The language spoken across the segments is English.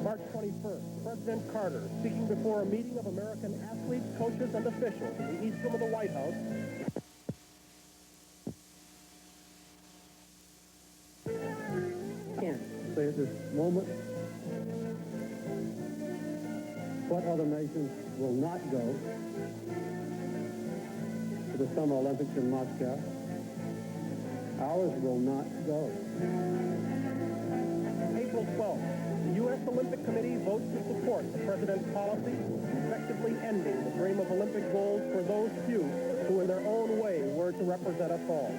March 21st, President Carter, speaking before a meeting of American athletes, coaches, and officials in the East Room of the White House. Can't say at this moment what other nations will not go to the Summer Olympics in Moscow. Ours will not go. April 12th, the U.S. Olympic Committee votes to support the President's policy, effectively ending the dream of Olympic gold for those few who in their own way were to represent us all.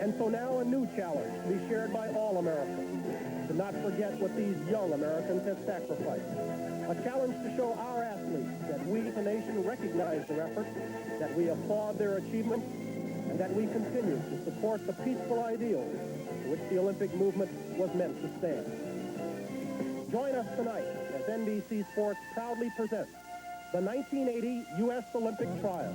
And so now a new challenge to be shared by all Americans, to not forget what these young Americans have sacrificed. A challenge to show our athletes that we, the nation, recognize their efforts, that we applaud their achievements, and that we continue to support the peaceful ideals for which the Olympic movement was meant to stand. Join us tonight as NBC Sports proudly presents the 1980 US Olympic Trials.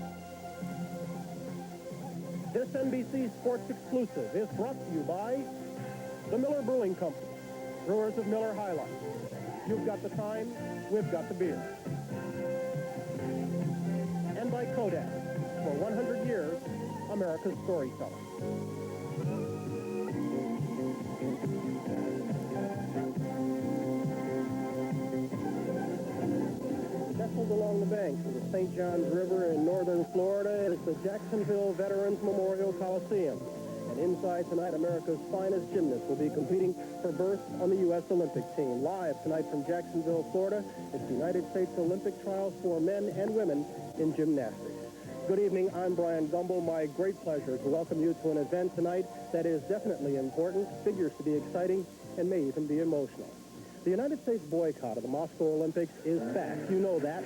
This NBC Sports exclusive is brought to you by the Miller Brewing Company, brewers of Miller High Life. You've got the time, we've got the beer. And by Kodak, for 100 years, America's storyteller. Nestled along the banks of the St. Johns River in northern Florida is the Jacksonville Veterans Memorial Coliseum. And inside tonight, America's finest gymnasts will be competing for berths on the U.S. Olympic team. Live tonight from Jacksonville, Florida, it's the United States Olympic Trials for men and women in gymnastics. Good evening, I'm Brian Gumble. My great pleasure to welcome you to an event tonight that is definitely important, figures to be exciting, and may even be emotional. The United States boycott of the Moscow Olympics is fact. You know that.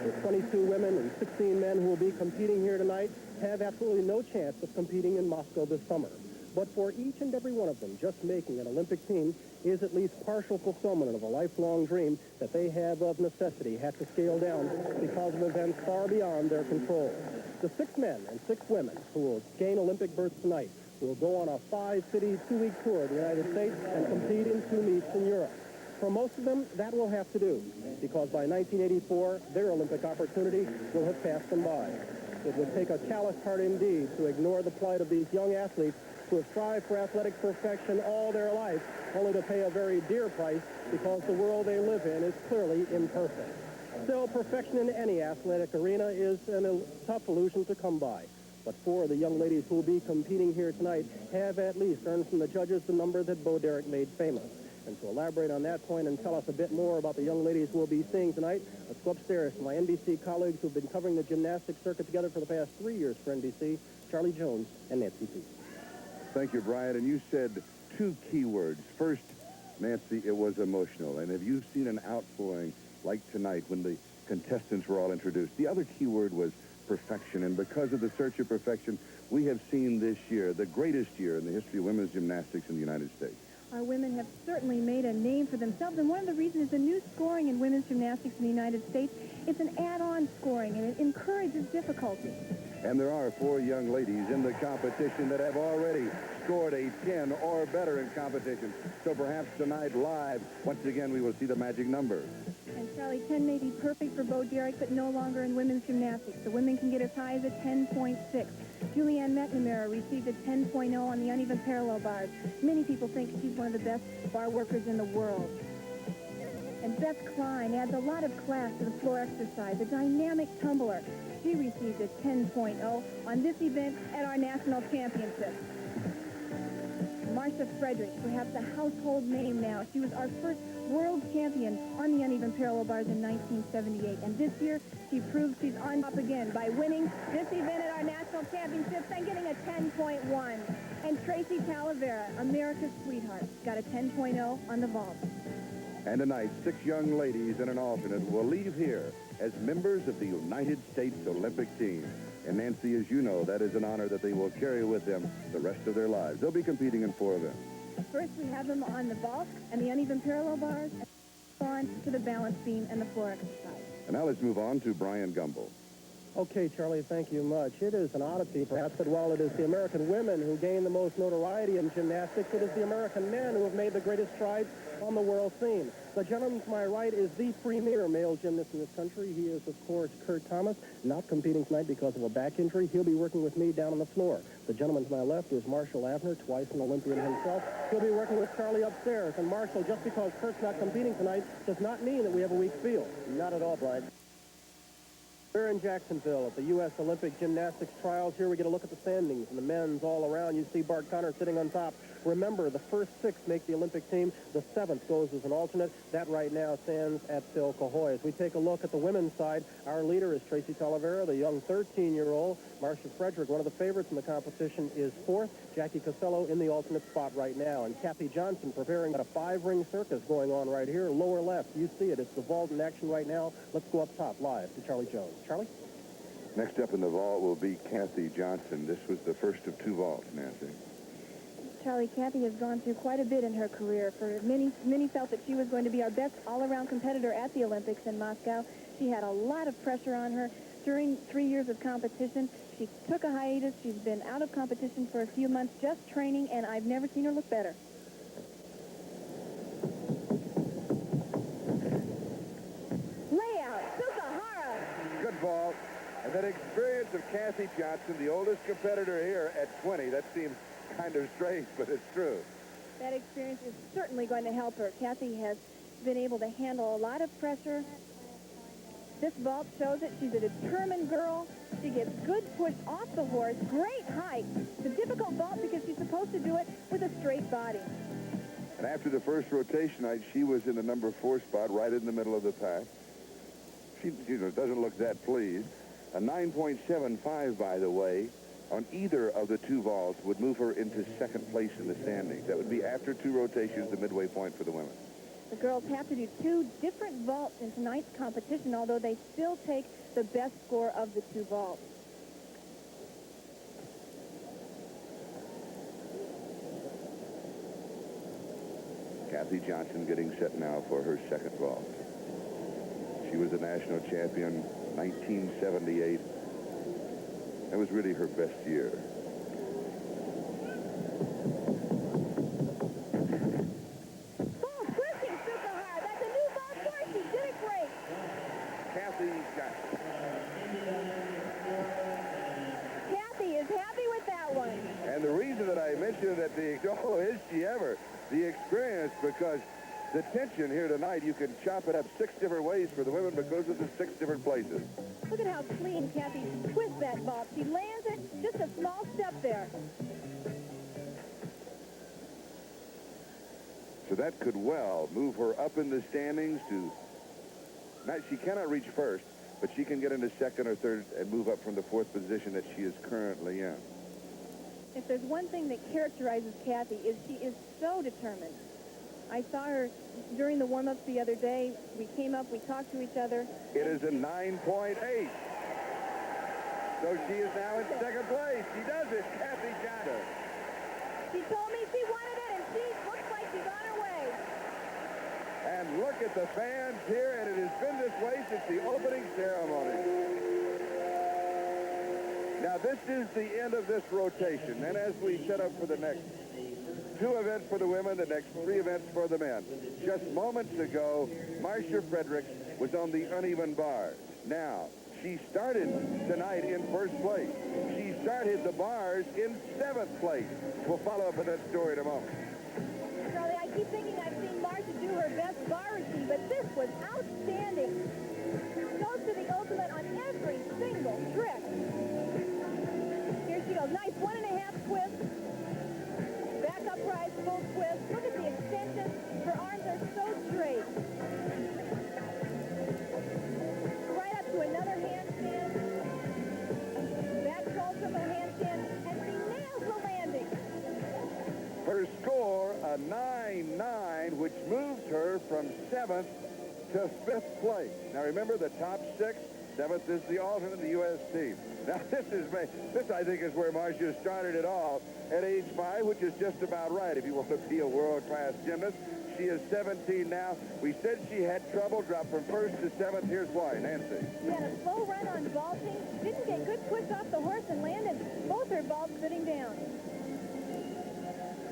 The 22 women and 16 men who will be competing here tonight have absolutely no chance of competing in Moscow this summer. But for each and every one of them, just making an Olympic team is at least partial fulfillment of a lifelong dream that they have of necessity had to scale down because of events far beyond their control. The 6 men and 6 women who will gain Olympic berths tonight will go on a 5-city, 2-week tour of the United States and compete in 2 meets in Europe. For most of them, that will have to do, because by 1984, their Olympic opportunity will have passed them by. It would take a callous heart indeed to ignore the plight of these young athletes who have strived for athletic perfection all their life, only to pay a very dear price because the world they live in is clearly imperfect. Still, perfection in any athletic arena is a tough illusion to come by. But 4 of the young ladies who will be competing here tonight have at least earned from the judges the number that Bo Derek made famous. And to elaborate on that point and tell us a bit more about the young ladies we'll be seeing tonight, let's go upstairs to my NBC colleagues who've been covering the gymnastics circuit together for the past 3 years for NBC, Charlie Jones and Nancy Peete. Thank you, Brian. And you said 2 key words. First, Nancy, it was emotional. And have you seen an outpouring like tonight when the contestants were all introduced? The other key word was perfection. And because of the search of perfection, we have seen this year the greatest year in the history of women's gymnastics in the United States. Our women have certainly made a name for themselves, and one of the reasons is the new scoring in women's gymnastics in the United States. It's an add-on scoring, and it encourages difficulty. And there are 4 young ladies in the competition that have already scored a 10 or better in competition. So perhaps tonight live, once again, we will see the magic number. And Charlie, 10 may be perfect for Bo Derek, but no longer in women's gymnastics. The women can get as high as a 10.6. Julianne McNamara received a 10.0 on the uneven parallel bars. Many people think she's one of the best bar workers in the world. And Beth Klein adds a lot of class to the floor exercise, a dynamic tumbler. She received a 10.0 on this event at our national championship. Marcia Frederick, perhaps a household name now. She was our first world champion on the uneven parallel bars in 1978. And this year, she proved she's on top again by winning this event at our national championships and getting a 10.1. And Tracee Talavera, America's sweetheart, got a 10.0 on the vault. And tonight, 6 young ladies and an alternate will leave here as members of the United States Olympic team. And Nancy, as you know, that is an honor that they will carry with them the rest of their lives. They'll be competing in 4 events. First, we have them on the vault and the uneven parallel bars, and on to the balance beam and the floor exercise. And now let's move on to Brian Gumble. Okay, Charlie, thank you much. It is an oddity, perhaps, that while it is the American women who gain the most notoriety in gymnastics, it is the American men who have made the greatest strides on the world scene. The gentleman to my right is the premier male gymnast in this country. He is, of course, Kurt Thomas, not competing tonight because of a back injury. He'll be working with me down on the floor. The gentleman to my left is Marshall Avner, twice an Olympian himself. He'll be working with Charlie upstairs. And Marshall, just because Kurt's not competing tonight does not mean that we have a weak field. Not at all, Blythe. We're in Jacksonville at the US Olympic Gymnastics Trials. Here we get a look at the standings and the men's all around. You see Bart Connor sitting on top. Remember, the first 6 make the Olympic team. The 7th goes as an alternate. That right now stands at Phil Cahoy. As we take a look at the women's side, our leader is Tracee Talavera, the young 13-year-old. Marcia Frederick, one of the favorites in the competition, is 4th. Jackie Costello in the alternate spot right now. And Kathy Johnson preparing at a 5-ring circus going on right here. Lower left, you see it. It's the vault in action right now. Let's go up top live to Charlie Jones. Charlie? Next up in the vault will be Kathy Johnson. This was the first of 2 vaults, Nancy. Charlie, Kathy has gone through quite a bit in her career. For many felt that she was going to be our best all-around competitor at the Olympics in Moscow. She had a lot of pressure on her during 3 years of competition. She took a hiatus. She's been out of competition for a few months, just training, and I've never seen her look better. Layout, Sukahara. Good vault. And that experience of Kathy Johnson, the oldest competitor here at 20, that seems kind of strange, but it's true. That experience is certainly going to help her. Kathy has been able to handle a lot of pressure. This vault shows it. She's a determined girl. She gets good push off the horse. Great height. It's a difficult vault because she's supposed to do it with a straight body. And after the first rotation night, she was in the number 4 spot, right in the middle of the pack. She doesn't look that pleased. A 9.75, by the way, on either of the 2 vaults would move her into 2nd place in the standings. That would be after 2 rotations, the midway point for the women. The girls have to do 2 different vaults in tonight's competition, although they still take the best score of the 2 vaults. Kathy Johnson getting set now for her 2nd vault. She was a national champion 1978. That was really her best year. Ball pushing Sukahara. That's a new ball for her. She did it great. Kathy Johnson. Kathy is happy with that one. And the reason that I mentioned that is she ever, the experience, because the tension here tonight, you can chop it up 6 different ways for the women because of the 6 different places. Look at how clean Kathy twists that vault. She lands it, just a small step there. So that could well move her up in the standings to, she cannot reach 1st, but she can get into 2nd or 3rd and move up from the 4th position that she is currently in. If there's one thing that characterizes Kathy is she is so determined. I saw her during the warm-ups the other day. We came up, we talked to each other. It is a 9.8. So she is now in 2nd place. She does it, Kathy Johnson. She told me she wanted it, and she looks like she's on her way. And look at the fans here, and it has been this way since the opening ceremony. Now, this is the end of this rotation. And as we set up for the next 2 events for the women, the next 3 events for the men. Just moments ago, Marcia Frederick was on the uneven bars. Now, she started tonight in 1st place. She started the bars in 7th place. We'll follow up with that story in a moment. Charlie, I keep thinking I've seen Marcia do her best bar routine, but this was outstanding. Goes to the ultimate on every single trick. Here she goes. Nice 1.5 twist. Back upright, full twist. Look at the extension. Her arms are so straight. Right up to another handstand. Back roll from a handstand. And she nails the landing. Her score, a 9.9, which moves her from 7th to 5th place. Now remember, the top 6, 7th is the alternate, the U.S. team. Now this I think is where Marcia started it all at age 5, which is just about right if you want to be a world-class gymnast. She is 17 now. We said she had trouble, dropped from first to seventh. Here's why. Nancy. She had a slow run on vaulting, didn't get good push off the horse, and landed both her vaults sitting down.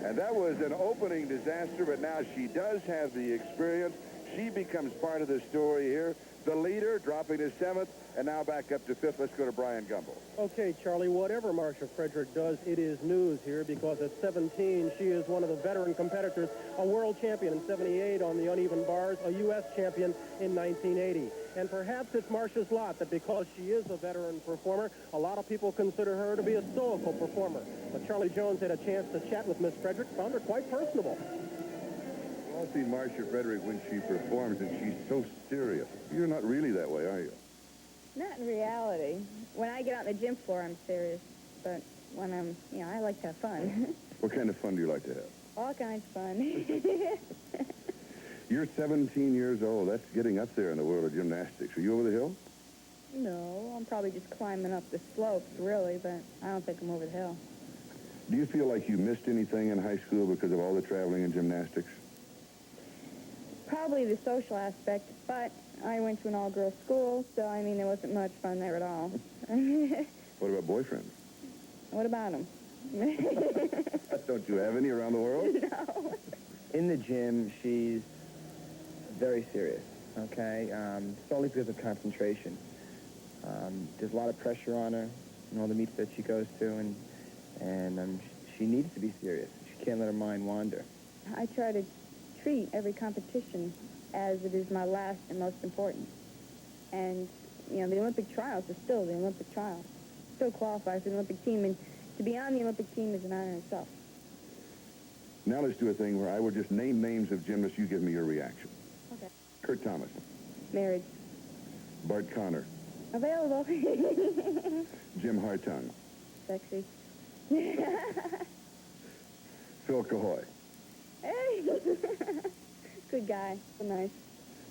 And that was an opening disaster, but now she does have the experience. She becomes part of the story here. The leader dropping to seventh, and now back up to fifth. Let's go to Brian Gumbel. Okay, Charlie, whatever Marcia Frederick does, it is news here because at 17, she is one of the veteran competitors, a world champion in 78 on the uneven bars, a U.S. champion in 1980. And perhaps it's Marcia's lot that because she is a veteran performer, a lot of people consider her to be a stoical performer. But Charlie Jones had a chance to chat with Miss Frederick, found her quite personable. I've seen Marcia Frederick when she performs, and she's so serious. You're not really that way, are you? Not in reality. When I get out on the gym floor, I'm serious. But when I'm, I like to have fun. What kind of fun do you like to have? All kinds of fun. You're 17 years old. That's getting up there in the world of gymnastics. Are you over the hill? No, I'm probably just climbing up the slopes, really, but I don't think I'm over the hill. Do you feel like you missed anything in high school because of all the traveling in gymnastics? Probably the social aspect, but I went to an all-girls school, so, there wasn't much fun there at all. What about boyfriends? What about them? Don't you have any around the world? No. In the gym, she's very serious, okay? Solely because of concentration. There's a lot of pressure on her in all the meets that she goes to, and she needs to be serious. She can't let her mind wander. I try to treat every competition as it is my last and most important. And, the Olympic trials are still the Olympic trials. Still qualify for the Olympic team, and to be on the Olympic team is an honor in itself. Now let's do a thing where I will just name names of gymnasts. You give me your reaction. Okay. Kurt Thomas. Married. Bart Connor. Available. Jim Hartung. Sexy. Phil Cahoy. Hey. Good guy. So nice.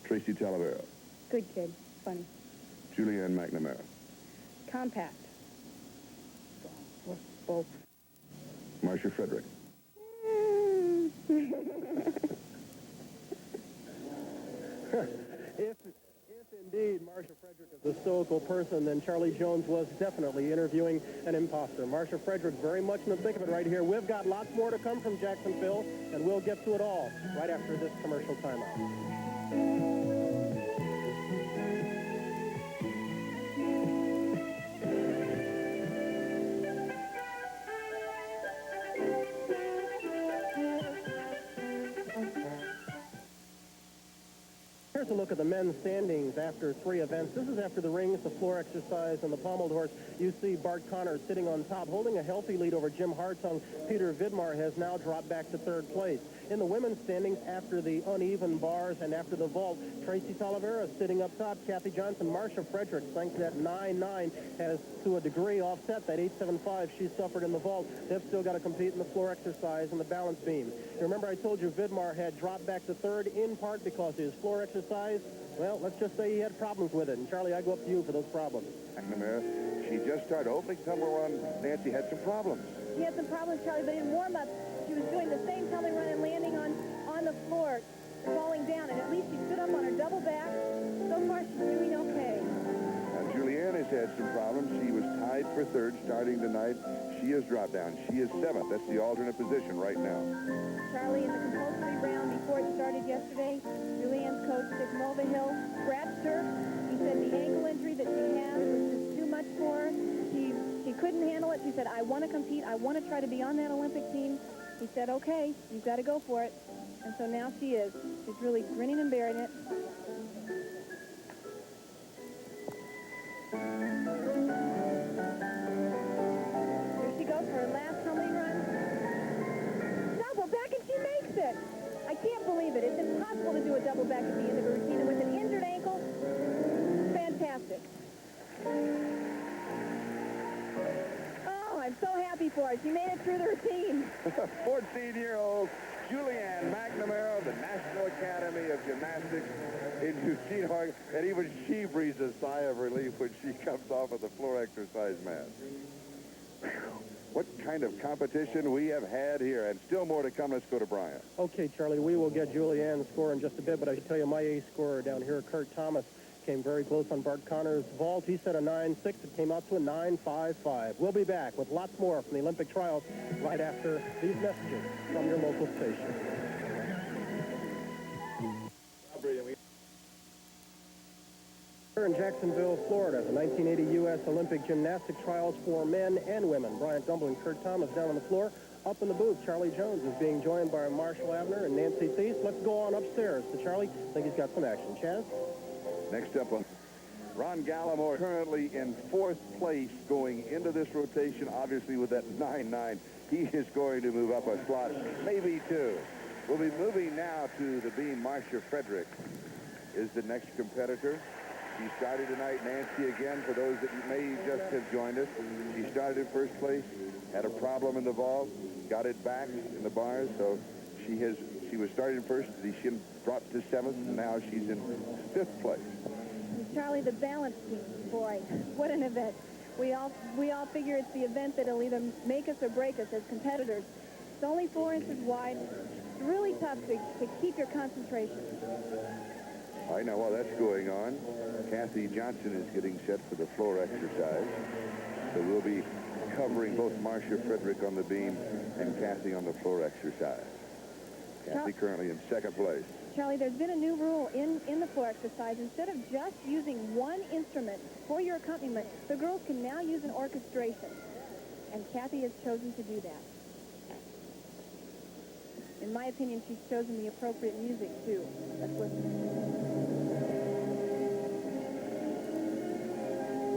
Tracee Talavera. Good kid. Funny. Julianne McNamara. Compact. Both. Marcia Frederick. If indeed Marcia Frederick is a stoical person, then Charlie Jones was definitely interviewing an imposter. Marcia Frederick very much in the thick of it right here. We've got lots more to come from Jacksonville, and we'll get to it all right after this commercial timeout. Here's a look at the men's standings after 3 events. This is after the rings, the floor exercise, and the pommeled horse. You see Bart Connor sitting on top, holding a healthy lead over Jim Hartung. Peter Vidmar has now dropped back to 3rd place. In the women's standings, after the uneven bars and after the vault, Tracee Talavera sitting up top. Kathy Johnson, Marcia Frederick, thanks to that 9-9, has to a degree offset that 8.75 she suffered in the vault. They've still got to compete in the floor exercise and the balance beam. You remember I told you Vidmar had dropped back to 3rd in part because his floor exercise, well, let's just say he had problems with it. And Charlie, I go up to you for those problems. McNamara, she just started opening tumble run. Nancy had some problems. She had some problems, Charlie, but in warm-up, she was doing the same tumbling run and landing on the floor, falling down, and at least she stood up on her double back. So far, she's doing okay. Now, Julianne has had some problems. She was tied for 3rd starting tonight. She has dropped down. She is 7th. That's the alternate position right now. Charlie, in the compulsory round before it started yesterday, Julianne's coach took him over the hill, scratched her. He said the ankle injury that she has was just too much for her. She couldn't handle it. She said, I want to compete. I want to try to be on that Olympic team. He said, okay, you've got to go for it. And so now she is. She's really grinning and bearing it. Here she goes for her last tumbling run. Double back, and she makes it. I can't believe it. It's impossible to do a double back at the end of a routine. And with an injured ankle, fantastic. Oh, I'm so happy for her. She made it through the routine. 14-year-old Julianne McNamara, the National Academy of Gymnastics in Eugene, Oregon. And even she breathes a sigh of relief when she comes off of the floor exercise mat. what kind of competition we have had here, and still more to come. Let's go to Brian. Okay, Charlie, we will get Julianne's score in just a bit, but I can tell you my ace scorer down here, Kurt Thomas, came very close on Bart Connor's vault. He set a 9.6. It came out to a 9.55. We'll be back with lots more from the Olympic trials right after these messages from your local station. Here in Jacksonville, Florida, the 1980 US Olympic Gymnastics Trials for men and women. Bryant Gumbel and Kurt Thomas down on the floor. Up in the booth, Charlie Jones is being joined by Marshall Abner and Nancy Thies. Let's go on upstairs to Charlie. I think he's got some action. Chaz? Next up, Ron Gallimore currently in 4th place going into this rotation, obviously with that 9.9. He is going to move up a slot, maybe 2. We'll be moving now to the beam. Marcia Frederick is the next competitor. She started tonight. Nancy again, for those that may just have joined us. She started in 1st place, had a problem in the vault, got it back in the bars, so she was started in 1st. She dropped to 7th, and now she's in 5th place. Charlie, the balance team, boy, what an event. We all figure it's the event that'll either make us or break us as competitors. It's only 4 inches wide. It's really tough to keep your concentration. All right, now while that's going on, Kathy Johnson is getting set for the floor exercise. So we'll be covering both Marcia Frederick on the beam and Kathy on the floor exercise. Kathy currently in 2nd place. Charlie, there's been a new rule in the floor exercise. Instead of just using one instrument for your accompaniment, the girls can now use an orchestration. And Kathy has chosen to do that. In my opinion, she's chosen the appropriate music, too. Let's listen.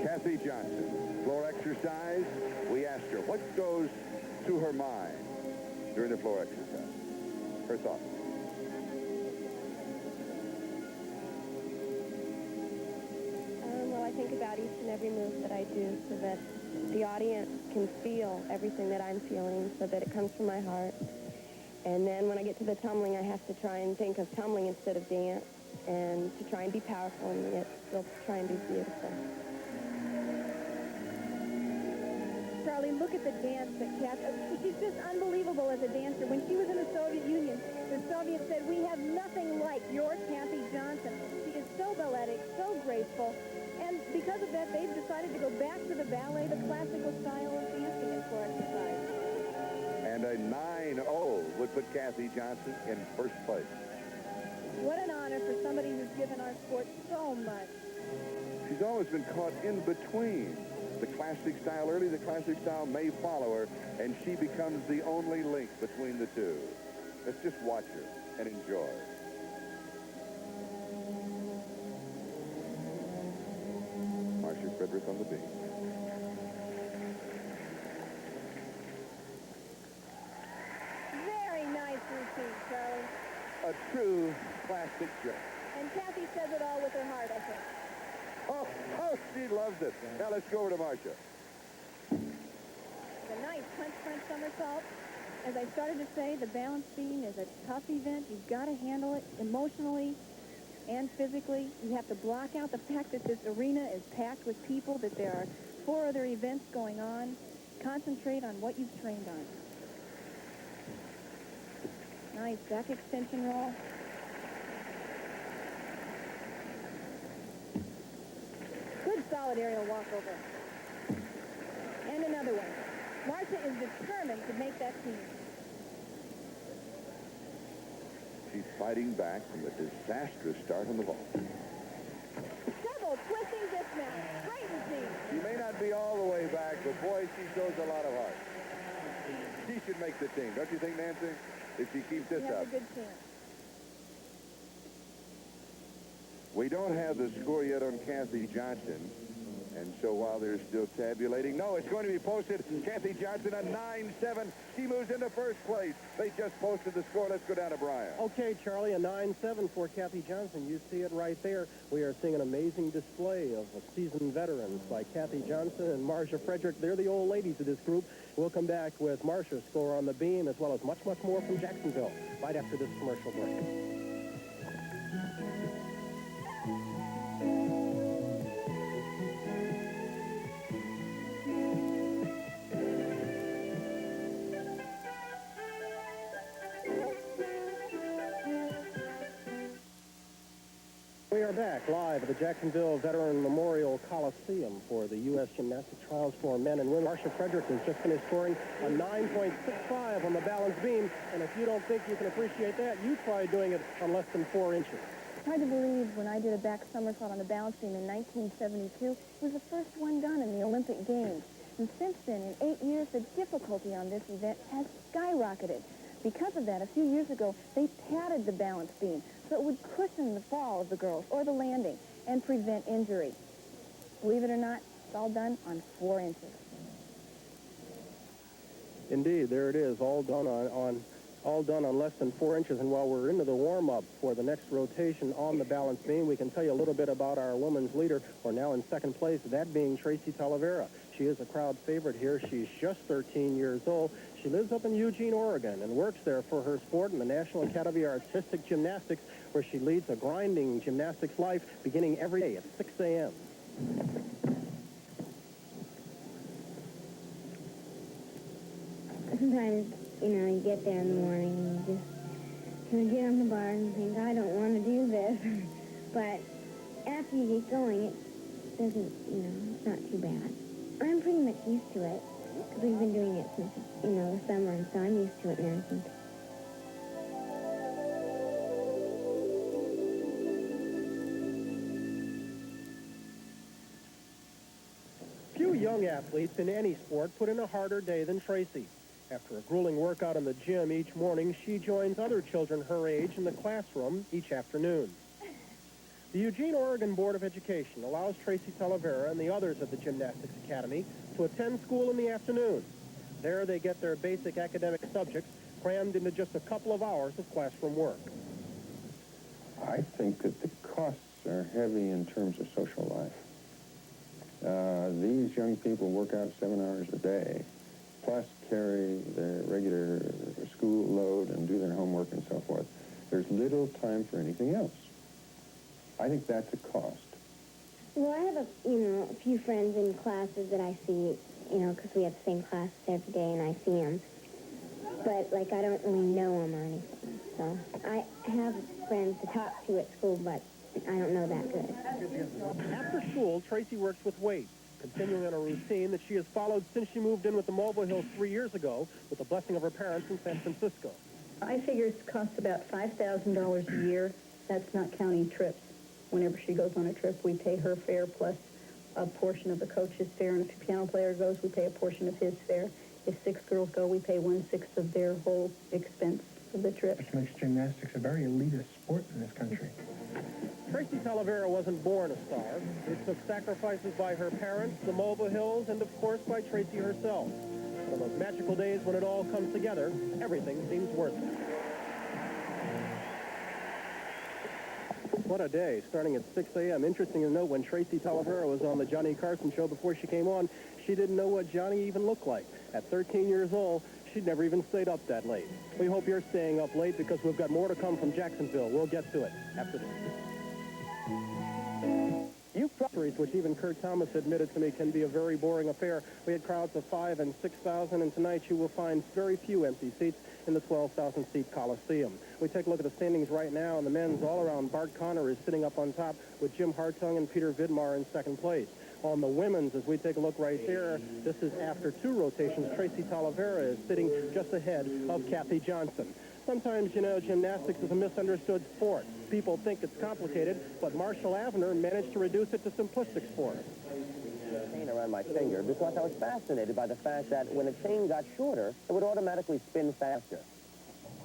Kathy Johnson, floor exercise. We asked her what goes through her mind during the floor exercise. Her thoughts. Well, I think about each and every move that I do so that the audience can feel everything that I'm feeling, so that it comes from my heart. And then when I get to the tumbling, I have to try and think of tumbling instead of dance, and to try and be powerful and yet still try and be beautiful. Charlie, look at the dance that Kathy... She's just unbelievable as a dancer. When she was in the Soviet Union, the Soviets said, "We have nothing like your Kathy Johnson." She is so balletic, so graceful. And because of that, they've decided to go back to the ballet, the classical style of dancing in floor exercise. And a 9.0 would put Kathy Johnson in 1st place. What an honor for somebody who's given our sport so much. She's always been caught in between the classic style. Early, the classic style may follow her, and she becomes the only link between the two. Let's just watch her and enjoy. Marcia Frederick on the beam. Very nice routine, Charlie. A true classic joke. And Kathy says it all with her heart, I think. Oh, she loves it. Now let's go over to Marcia. The nice punch somersault. As I started to say, the balance beam is a tough event. You've got to handle it emotionally and physically. You have to block out the fact that this arena is packed with people, that there are 4 other events going on. Concentrate on what you've trained on. Nice back extension roll. Good solid aerial walkover. And another one. Marcia is determined to make that team. She's fighting back from a disastrous start on the vault. Double twisting dismount. Great routine. She may not be all the way back, but boy, she shows a lot of heart. She should make the team, don't you think, Nancy? If she keeps this She has up. a good chance. We don't have the score yet on Kathy Johnson. And so while they're still tabulating, no, it's going to be posted. Kathy Johnson, a 9.7. She moves into 1st place. They just posted the score. Let's go down to Brian. Okay, Charlie, a 9.7 for Kathy Johnson. You see it right there. We are seeing an amazing display of seasoned veterans like Kathy Johnson and Marcia Frederick. They're the old ladies of this group. We'll come back with Marcia's score on the beam, as well as much, much more from Jacksonville right after this commercial break. We are back live at the Jacksonville Veteran Memorial Coliseum for the US Gymnastics Trials for men and women. Marcia Frederick has just finished scoring a 9.65 on the balance beam, and if you don't think you can appreciate that, you try doing it on less than 4 inches. It's hard to believe when I did a back somersault on the balance beam in 1972, it was the first one done in the Olympic Games. And since then, in 8 years, the difficulty on this event has skyrocketed. Because of that, a few years ago, they padded the balance beam so it would cushion the fall of the girls or the landing and prevent injury. Believe it or not, it's all done on 4 inches. Indeed, there it is, all done on less than 4 inches. And while we're into the warm-up for the next rotation on the balance beam, we can tell you a little bit about our women's leader, or now in second place, that being Tracee Talavera. She is a crowd favorite here. She's just 13 years old. She lives up in Eugene, Oregon, and works there for her sport in the National Academy of Artistic Gymnastics, where she leads a grinding gymnastics life beginning every day at 6 a.m. Sometimes, you get there in the morning and you just kind of get on the bar and think, I don't want to do this. But after you get going, it doesn't, it's not too bad. I'm pretty much used to it, because we've been doing it since, the summer, and so I'm used to it and everything. Few young athletes in any sport put in a harder day than Tracee. After a grueling workout in the gym each morning, she joins other children her age in the classroom each afternoon. The Eugene, Oregon Board of Education allows Tracee Talavera and the others at the Gymnastics Academy to attend school in the afternoon. There they get their basic academic subjects crammed into just a couple of hours of classroom work. I think that the costs are heavy in terms of social life. These young people work out 7 hours a day, plus carry their regular school load and do their homework and so forth. There's little time for anything else. I think that's a cost. Well, I have a few friends in classes that I see, because we have the same classes every day and I see them. But, I don't really know them or anything. So I have friends to talk to at school, but I don't know that good. After school, Tracee works with weights, continuing on a routine that she has followed since she moved in with the Mobile Hills 3 years ago with the blessing of her parents in San Francisco. I figure it costs about $5,000 a year. That's not counting trips. Whenever she goes on a trip, we pay her fare plus a portion of the coach's fare. And if a piano player goes, we pay a portion of his fare. If 6 girls go, we pay 1/6 of their whole expense of the trip. Which makes gymnastics a very elitist sport in this country. Tracee Talavera wasn't born a star. It took sacrifices by her parents, the Mobile Hills, and of course by Tracee herself. On those magical days when it all comes together, everything seems worth it. What a day, starting at 6 a.m. Interesting to note, when Tracee Talavera was on the Johnny Carson show before she came on, she didn't know what Johnny even looked like. At 13 years old, she'd never even stayed up that late. We hope you're staying up late because we've got more to come from Jacksonville. We'll get to it after this. Which even Kurt Thomas admitted to me can be a very boring affair. We had crowds of 5,000 and 6,000, and tonight you will find very few empty seats in the 12,000-seat Coliseum. We take a look at the standings right now, and the men's all-around Bart Connor is sitting up on top with Jim Hartung and Peter Vidmar in second place. On the women's, as we take a look right there, this is after 2 rotations. Tracee Talavera is sitting just ahead of Kathy Johnson. Sometimes, gymnastics is a misunderstood sport. People think it's complicated, but Marshall Avener managed to reduce it to simplistic sport. Chain around my finger because I was fascinated by the fact that when a chain got shorter, it would automatically spin faster.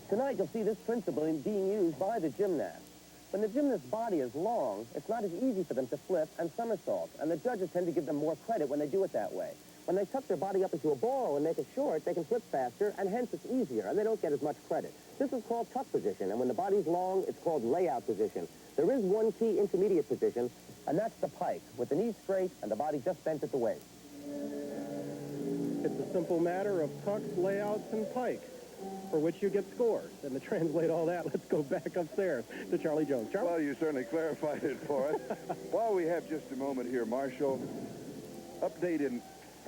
Tonight, you'll see this principle being used by the gymnast. When the gymnast's body is long, it's not as easy for them to flip and somersault, and the judges tend to give them more credit when they do it that way. When they tuck their body up into a ball and make it short, they can flip faster, and hence it's easier, and they don't get as much credit. This is called tuck position, and when the body's long, it's called layout position. There is one key intermediate position, and that's the pike, with the knees straight and the body just bent at the waist. It's a simple matter of tucks, layouts, and pikes, for which you get scores. And to translate all that, let's go back upstairs to Charlie Jones. Charlie? Well, you certainly clarified it for us. While we have just a moment here, Marshall, updated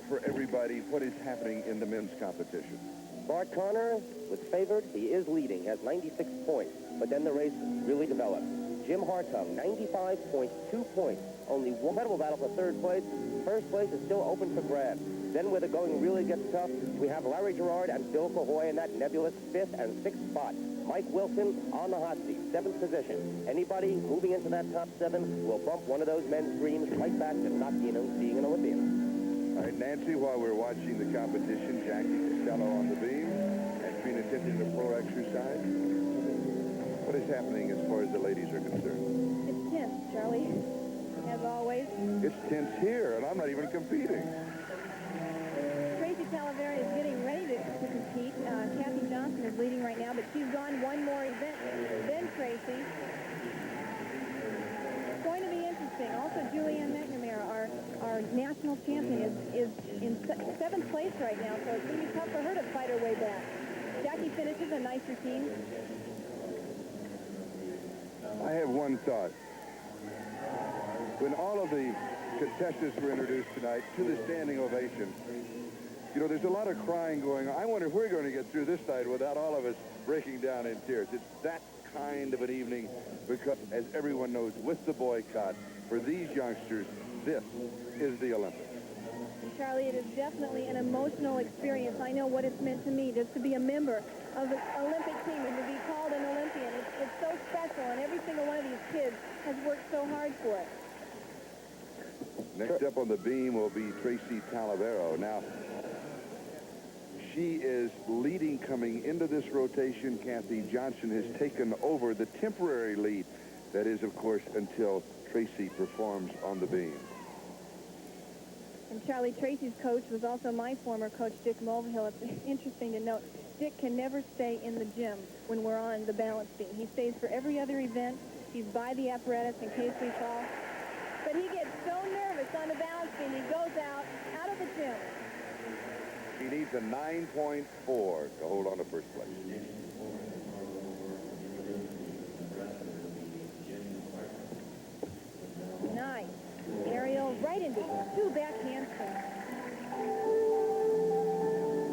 for everybody what is happening in the men's competition. Bart Connor was favored. He is leading, has 96 points, but then the race really developed. Jim Hartung, 95.2 points. Only one incredible battle for third place. First place is still open for grabs. Then where the going really gets tough, we have Larry Gerard and Bill Cahoy in that nebulous 5th and 6th spot. Mike Wilson on the hot seat, 7th position. Anybody moving into that top 7 will bump one of those men's dreams right back to not being an Olympian. All right, Nancy, while we're watching the competition, Jackie Costello on the beam and paying attention to pro exercise. What is happening as far as the ladies are concerned? It's tense, Charlie, as always. It's tense here, and I'm not even competing. Tracee Talavera is getting ready to compete. Kathy Johnson is leading right now, but she's gone one more event than Tracee. It's going to be interesting. Also, Julianne McNamara, our national champion, is in 7th place right now, so it's going to be tough for her to fight her way back. Jackie finishes a nice routine. I have one thought. When all of the contestants were introduced tonight to the standing ovation, you know, there's a lot of crying going on. I wonder if we're going to get through this night without all of us breaking down in tears. It's that kind of an evening because, as everyone knows, with the boycott, for these youngsters, this is the Olympics. And Charlie, it is definitely an emotional experience. I know what it's meant to me just to be a member of the Olympic team and to be called an Olympian. It's so special, and every single one of these kids has worked so hard for it. Next up on the beam will be Tracee Talavera. Now, she is leading coming into this rotation. Kathy Johnson has taken over the temporary lead. That is, of course, until Tracee performs on the beam. And Charlie, Tracee's coach was also my former coach, Dick Mulvihill. It's interesting to note, Dick can never stay in the gym when we're on the balance beam. He stays for every other event. He's by the apparatus in case we fall. But he gets so nervous on the balance beam, he goes out of the gym. She needs a 9.4 to hold on to first place. Nice. Aerial right into 2 back handsprings.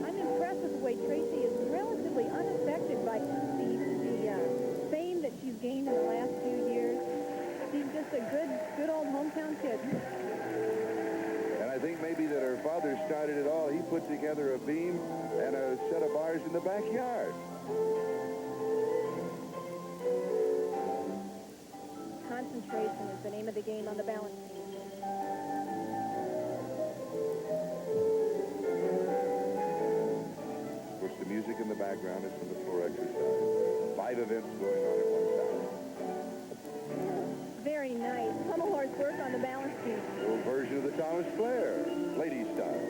I'm impressed with the way Tracee is relatively unaffected by the fame that she's gained in the last few years. She's just a good old hometown kid. And I think maybe that her father started it all. He put together a beam and a set of bars in the backyard. Concentration is the name of the game on the balance beam. Of course, the music in the background is from the floor exercise. 5 events going on at one time. Very nice. Pummel horse work on the balance beam. A little version of the Thomas Flair, ladies style.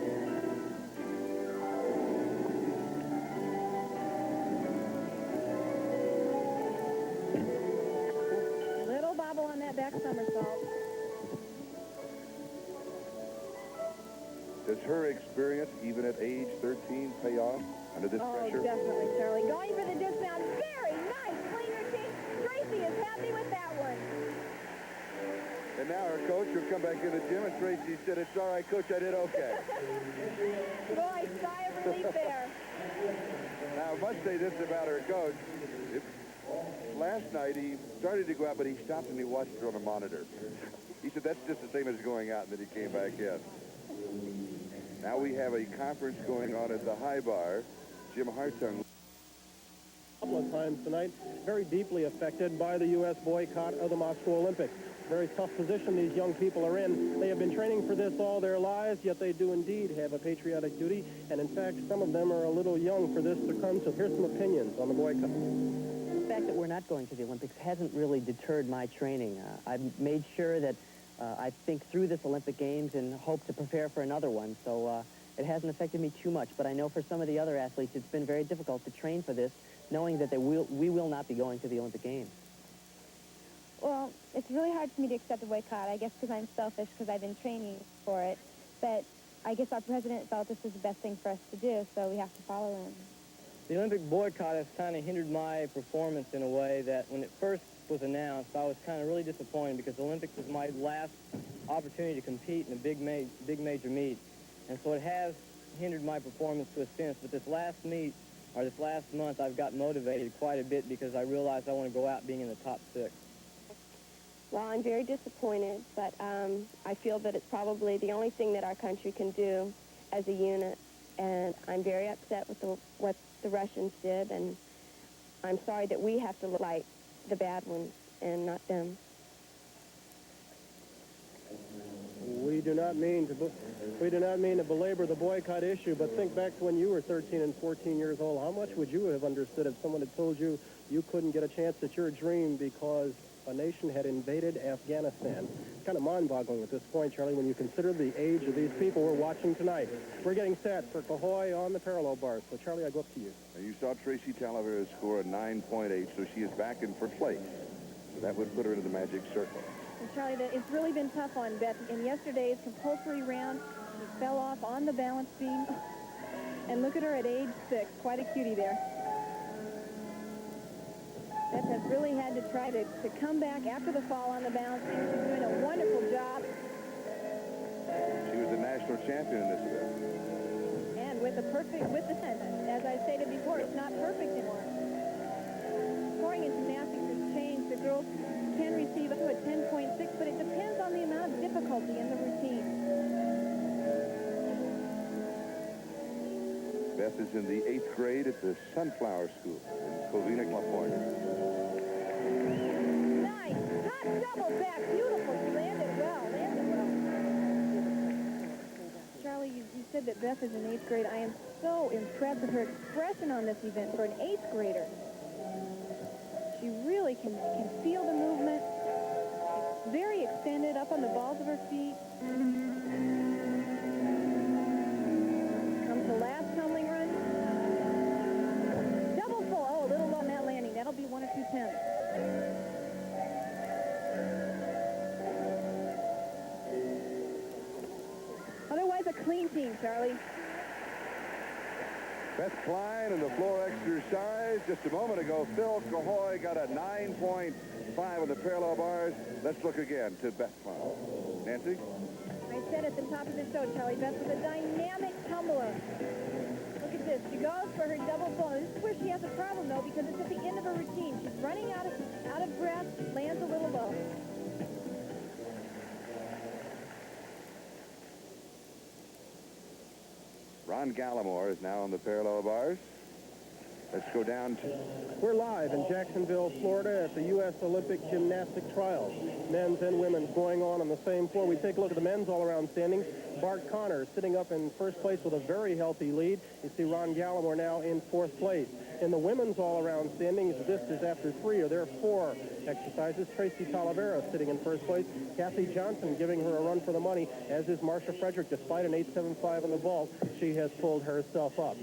Little bobble on that back somersault. Does her experience, even at age 13, pay off under this pressure? Oh, definitely, Charlie. Going for the dismount. Very nice. Clean routine. Tracee is happy with that one. And now her coach will come back in the gym, and Tracee said, "It's all right, Coach, I did okay." Boy, sigh of relief there. Now, I must say this about her coach. Last night, he started to go out, but he stopped and he watched her on a monitor. He said, "That's just the same as going out," and then he came back in. Now we have a conference going on at the high bar. Jim Hartung. A couple of times tonight, very deeply affected by the U.S. boycott of the Moscow Olympics. Very tough position these young people are in. They have been training for this all their lives, yet they do indeed have a patriotic duty. And in fact, some of them are a little young for this to come. So here's some opinions on the boycott. The fact that we're not going to the Olympics hasn't really deterred my training. I've made sure that I think through this Olympic Games and hope to prepare for another one. So it hasn't affected me too much. But I know for some of the other athletes, it's been very difficult to train for this, knowing that we will not be going to the Olympic Games. Well, it's really hard for me to accept the boycott, I guess because I'm selfish, because I've been training for it. But I guess our president felt this was the best thing for us to do, so we have to follow him. The Olympic boycott has kind of hindered my performance in a way that when it first was announced, I was kind of really disappointed because the Olympics was my last opportunity to compete in a big major meet. And so it has hindered my performance to a sense. But this last meet, or this last month, I've got motivated quite a bit because I realized I want to go out being in the top 6. Well, I'm very disappointed, but I feel that it's probably the only thing that our country can do as a unit, and I'm very upset with what the Russians did, and I'm sorry that we have to look like the bad ones and not them. We do not mean to belabor the boycott issue, but think back to when you were 13 and 14 years old. How much would you have understood if someone had told you you couldn't get a chance at your dream because a nation had invaded Afghanistan? It's kind of mind-boggling at this point, Charlie, when you consider the age of these people we're watching tonight. We're getting set for Cahoy on the parallel bars. So, Charlie, I go up to you. And you saw Tracee Talavera score a 9.8, so she is back in first place. So that would put her into the magic circle. And Charlie, it's really been tough on Beth. In yesterday's compulsory round, she fell off on the balance beam. And look at her at age 6. Quite a cutie there. Beth has really had to try to come back after the fall on the balance beam. She's doing a wonderful job. She was the national champion in this event. And with the as I stated before, it's not perfect anymore. Scoring in gymnastics has changed. The girls can receive up to a 10.6, but it depends on the amount of difficulty in the routine. Beth is in the 8th grade at the Sunflower School in Covina, California. Nice. Hot double back. Beautiful. She landed well. Charlie, you said that Beth is in 8th grade. I am so impressed with her expression on this event for an 8th grader. She really can feel the movement. She's very extended up on the balls of her feet. Comes the last tumbling run. Double full. Oh, a little low on that landing. That'll be 1 or 2 tenths. Otherwise, a clean team, Charlie. Beth Klein in the floor exercise. Just a moment ago, Phil Cahoy got a 9.5 on the parallel bars. Let's look again to Beth Klein. Nancy? I said at the top of the show, Charlie, Beth was a dynamic tumbler. Look at this. She goes for her double full. This is where she has a problem, though, because it's at the end of her routine. She's running out of breath, lands a little low. Ron Gallimore is now on the parallel bars. Let's go down to... We're live in Jacksonville, Florida at the US Olympic Gymnastics Trials. Men's and women's going on the same floor. We take a look at the men's all-around standings. Bart Connor sitting up in first place with a very healthy lead. You see Ron Gallimore now in 4th place. In the women's all-around standings, this is after 3 of their 4 exercises. Tracee Talavera sitting in first place. Kathy Johnson giving her a run for the money, as is Marcia Frederick. Despite an 8.75 in the vault, she has pulled herself up.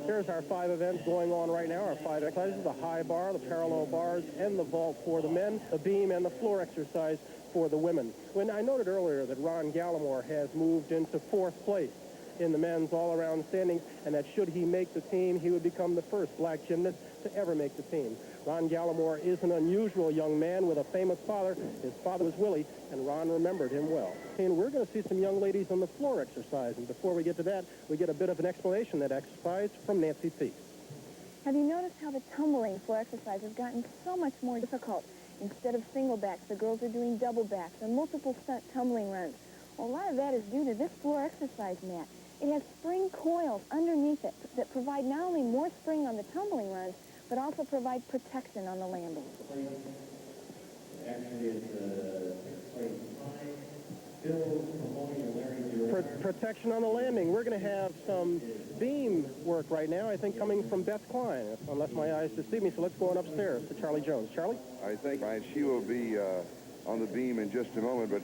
Here's our 5 events going on right now. Our 5 exercises: the high bar, the parallel bars, and the vault for the men, the beam, and the floor exercise for the women. When I noted earlier that Ron Gallimore has moved into 4th place in the men's all-around standings, and that should he make the team, he would become the first black gymnast to ever make the team. Ron Gallimore is an unusual young man with a famous father. His father was Willie, and Ron remembered him well. And we're going to see some young ladies on the floor exercise, and before we get to that, we get a bit of an explanation of that exercise from Nancy Peake. Have you noticed how the tumbling floor exercise has gotten so much more difficult? Instead of single backs, the girls are doing double backs and multiple stunt tumbling runs. Well, a lot of that is due to this floor exercise mat. It has spring coils underneath it that provide not only more spring on the tumbling runs, but also provide protection on the landing. Protection on the landing. We're going to have some beam work right now, I think, coming from Beth Klein, unless my eyes deceive me. So let's go on upstairs to Charlie Jones. Charlie? I think she will be on the beam in just a moment, but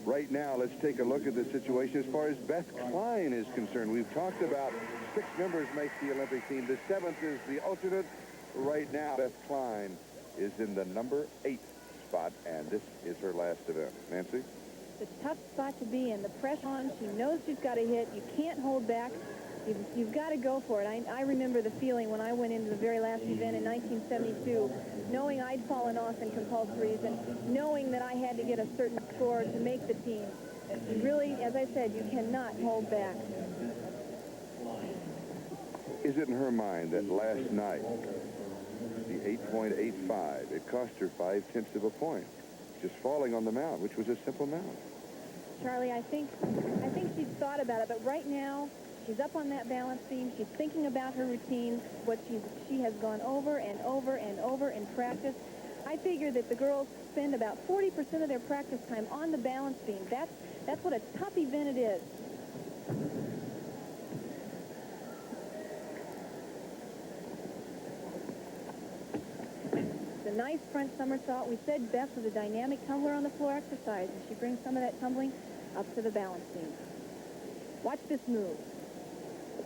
right now let's take a look at the situation as far as Beth Klein is concerned. We've talked about 6 members make the Olympic team. The 7th is the alternate. Right now, Beth Klein is in the number 8 spot, and this is her last event. Nancy? It's a tough spot to be in. The pressure on. She knows she's got to hit. You can't hold back. You've got to go for it. I remember the feeling when I went into the very last event in 1972, knowing I'd fallen off in compulsories and knowing that I had to get a certain score to make the team. You really, as I said, you cannot hold back. Is it in her mind that last night, the 8.85, it cost her 0.5 of a point? just falling on the mount, which was a simple mount. Charlie, I think she's thought about it, but right now, she's up on that balance beam. She's thinking about her routine, what she has gone over and over and over in practice. I figure that the girls spend about 40% of their practice time on the balance beam. That's what a tough event it is. It's a nice front somersault. We said Beth was a dynamic tumbler on the floor exercise, and she brings some of that tumbling up to the balance beam. Watch this move.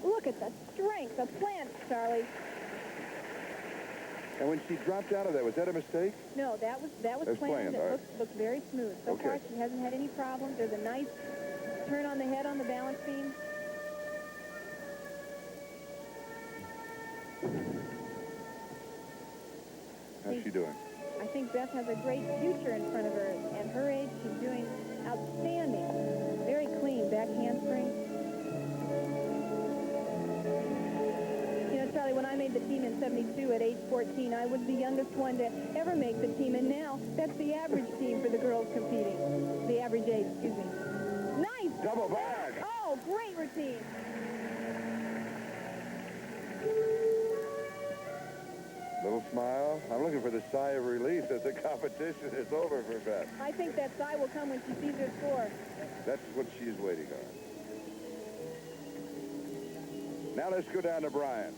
Look at the strength of plants, Charlie. And when she dropped out of that, was that a mistake? No, that was planned. It looked very smooth. So far, she hasn't had any problems. There's a nice turn on the head on the balance beam. How's she doing? I think Beth has a great future in front of her. At her age, she's doing outstanding. Very clean back handspring. You know, Charlie, when I made the team in '72 at age 14, I was the youngest one to ever make the team, and now that's the average team for the girls competing. The average age, excuse me. Nice! Double back! Oh, great routine. Little smile. I'm looking for the sigh of relief that the competition is over for Beth. I think that sigh will come when she sees her score. That's what she's waiting on. Now let's go down to Brian.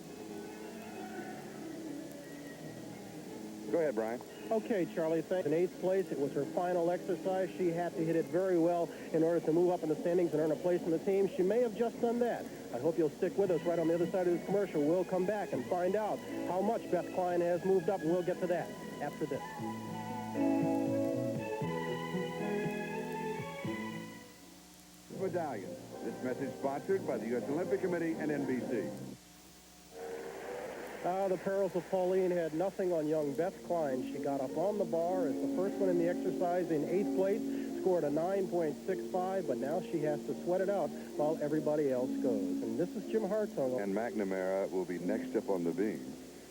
Go ahead, Brian. Okay, Charlie, thanks. In 8th place, it was her final exercise. She had to hit it very well in order to move up in the standings and earn a place in the team. She may have just done that. I hope you'll stick with us right on the other side of this commercial. We'll come back and find out how much Beth Klein has moved up, and we'll get to that after this. Medallion. This message sponsored by the US Olympic Committee and NBC. The perils of Pauline had nothing on young Beth Klein. She got up on the bar as the first one in the exercise in 8th place, scored a 9.65, but now she has to sweat it out while everybody else goes. And this is Jim Hartung. And McNamara will be next up on the beam.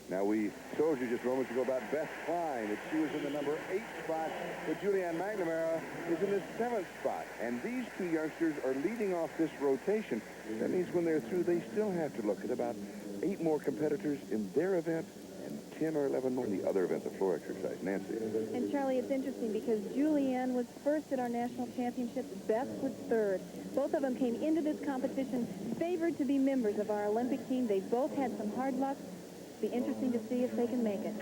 Now, we told you just moments ago about Beth Klein, that she was in the number 8 spot, but Julianne McNamara is in the 7th spot. And these two youngsters are leading off this rotation. That means when they're through, they still have to look at about 8 more competitors in their event and 10 or 11 more in the other event, the floor exercise. Nancy. And, Charlie, it's interesting because Julianne was first at our national championships. Beth was third. Both of them came into this competition favored to be members of our Olympic team. They both had some hard luck. It'll be interesting to see if they can make it.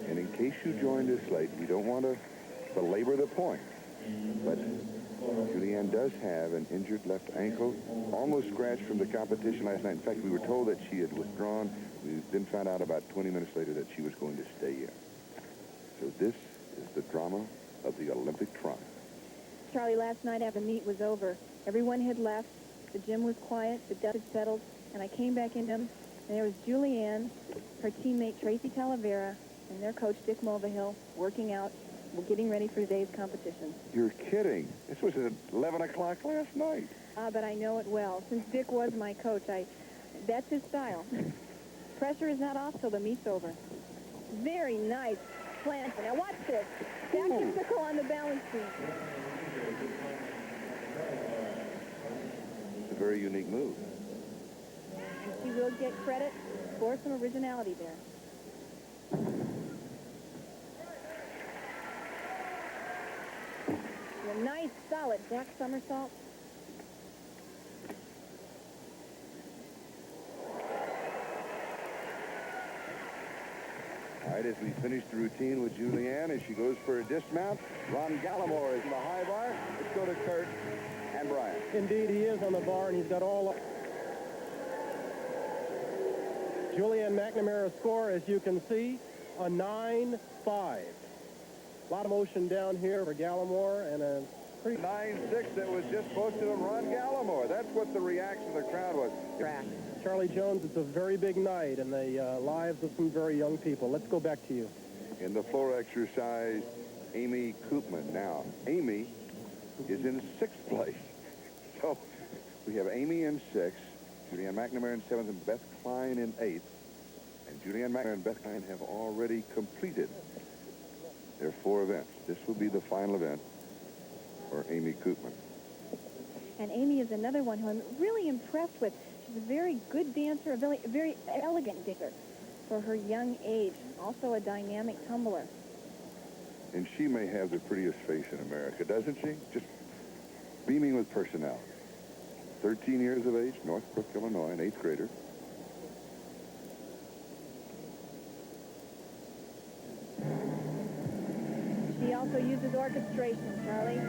And in case you joined us late, we don't want to belabor the point, but Julianne does have an injured left ankle, almost scratched from the competition last night. In fact, we were told that she had withdrawn. We then found out about 20 minutes later that she was going to stay in. So this is the drama of the Olympic trial. Charlie, last night after the meet was over, everyone had left. The gym was quiet. The dust had settled. And I came back in them, and there was Julianne, her teammate Tracee Talavera, and their coach Dick Mulvihill working out. We're getting ready for today's competition. You're kidding. This was at 11 o'clock last night. But I know it well. Since Dick was my coach, that's his style. Pressure is not off till the meet's over. Very nice plant. Now watch this. Back to circle on the balance beam. It's a very unique move. And she will get credit for some originality there. A nice, solid back somersault. All right, as we finish the routine with Julianne, as she goes for a dismount, Ron Gallimore is in the high bar. Let's go to Kurt and Brian. Indeed, he is on the bar, and he's got all... Julianne McNamara's score, as you can see, a 9.5. A lot of motion down here for Gallimore, and a pretty... 9.6 that was just posted on Ron Gallimore. That's what the reaction of the crowd was. Charlie Jones, it's a very big night in the lives of some very young people. Let's go back to you. In the floor exercise, Amy Koopman. Now, Amy is in 6th place. So we have Amy in 6th, Julianne McNamara in 7th, and Beth Klein in 8th. And Julianne McNamara and Beth Klein have already completed There are 4 events. This will be the final event for Amy Koopman. And Amy is another one who I'm really impressed with. She's a very good dancer, a very elegant dancer for her young age. Also a dynamic tumbler. And she may have the prettiest face in America, doesn't she? Just beaming with personality. 13 years of age, Northbrook, Illinois, an 8th grader. She also uses orchestration, Charlie.